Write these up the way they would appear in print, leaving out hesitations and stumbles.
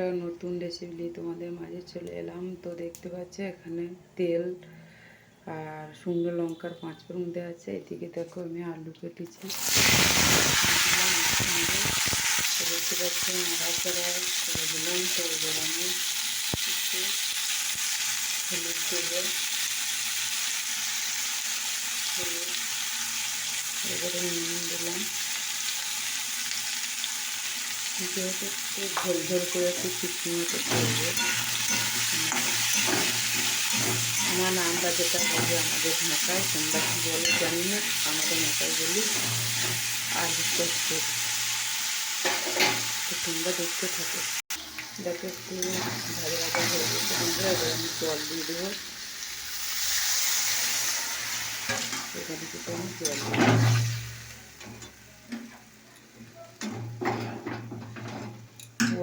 একটা নতুন রেসিপি নিয়ে তোমাদের মাঝে চলে এলাম। তো দেখতে পাচ্ছ এখানে তেল আর শুকনো লঙ্কার 5 ফোড়ন দেওয়া আছে। এদিকে দেখো আমি আলু কেটেছি, দেখতে পাচ্ছি নাড়াচাড়া করে দিলাম। তো এবার আমি একটু হলুদ দেবো, এবারে নুন দিলাম। যেহেতু একটু ঝোল ঝোল করে একটু চিকনি মতো করবো, আমরা যেটা বলি আমাদের ভাষায়, তোমরা কী বলো জানি না, আমাদের ভাষায় বলি আলু পোস্ত। তো তোমরা দেখতে থাকো। দেখো একটু ভাজা ভাজা হয়ে গেছে বন্ধুরা। এবার আমি জল দিয়ে দেবো। এখানে কিন্তু আমি জল দিয়ে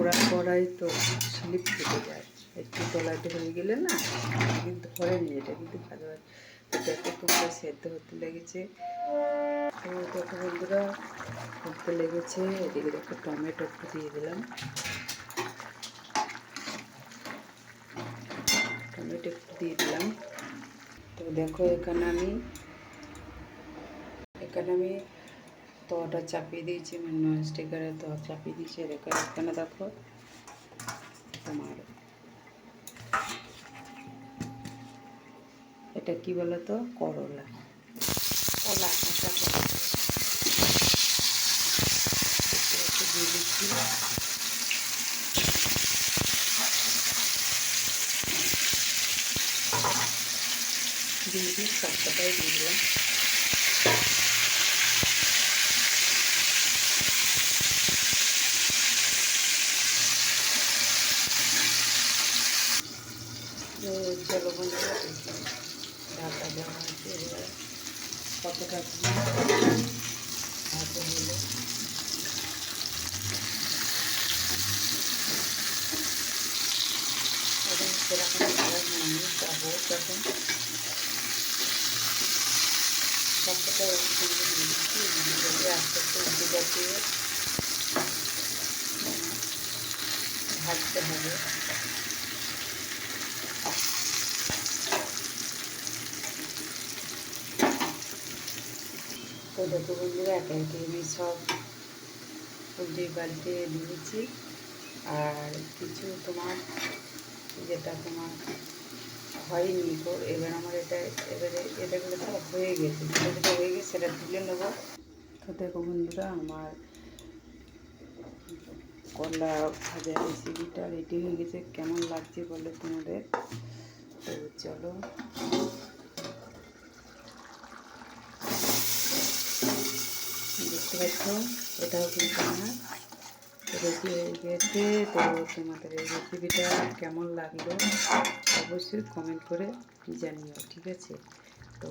ওরা কড়াই তো স্লিপ কেটে যায়, একটু তলাইতে হয়ে গেলে না কিন্তু ধরেনি, এটা কিন্তু ভালো হয়। দেখো তোমরা সেদ্ধ হতে লেগেছে। তো দেখো বন্ধুরা হতে লেগেছে। এদিকে দেখো টমেটো একটু দিয়ে দিলাম, টমেটো একটু দিয়ে দিলাম। তো দেখো এখানে আমি তওয়াটা চাপিয়ে দিয়েছি, মানে ননস্টিকারের তওয়া চাপিয়ে দিয়েছি। এখানে দেখো তোমার এটা কি বলো তো, করলা, কলা, কাঁচা কলা দিয়ে দিচ্ছি। দিয়ে দিই, সবটাই দিয়ে দিলাম। চলো বন্ধুরা, ঢাকা দেওয়া আছে। এবার কতটা ভাজা হলো, এবং সেরকম ভালো হয়নি, যাবো যখন সবটা একসঙ্গে দিয়ে দিচ্ছি। যদি আস্তে আস্তে উঠে যাচ্ছে ভাজতে হবে। তো দেখো বন্ধুরা একে একে আমি সব উল্টে পাল্টে দিয়েছি। আর কিছু তোমার যেটা তোমার হয়নি গো, এবার আমার এটাগুলো সব হয়ে গেছে। যেটা হয়ে গেছে সেটা তুলে নেবো। তো দেখো বন্ধুরা আমার করলা ভাজা রেসিপিটা রেডি হয়ে গেছে। কেমন লাগছে বলো তোমাদের। তো চলো, দেখতে পাচ্ছ এটাও কিন্তু আমার রেডি হয়ে গেছে। তো তোমাদের এই রেসিপিটা কেমন লাগলো অবশ্যই কমেন্ট করে জানিও, ঠিক আছে। তো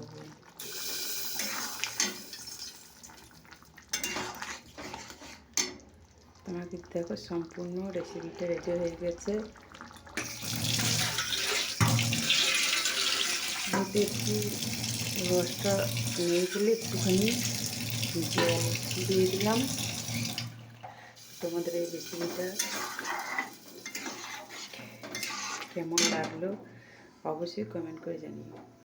তোমাকে দেখো সম্পূর্ণ রেসিপিটা রেডি হয়ে গেছে। যদি একটু রসটা নিয়ে গেলে একটুখানি জল দিয়ে দিলাম। তোমাদের এই রেসিপিটা কেমন লাগলো অবশ্যই কমেন্ট করে জানিও।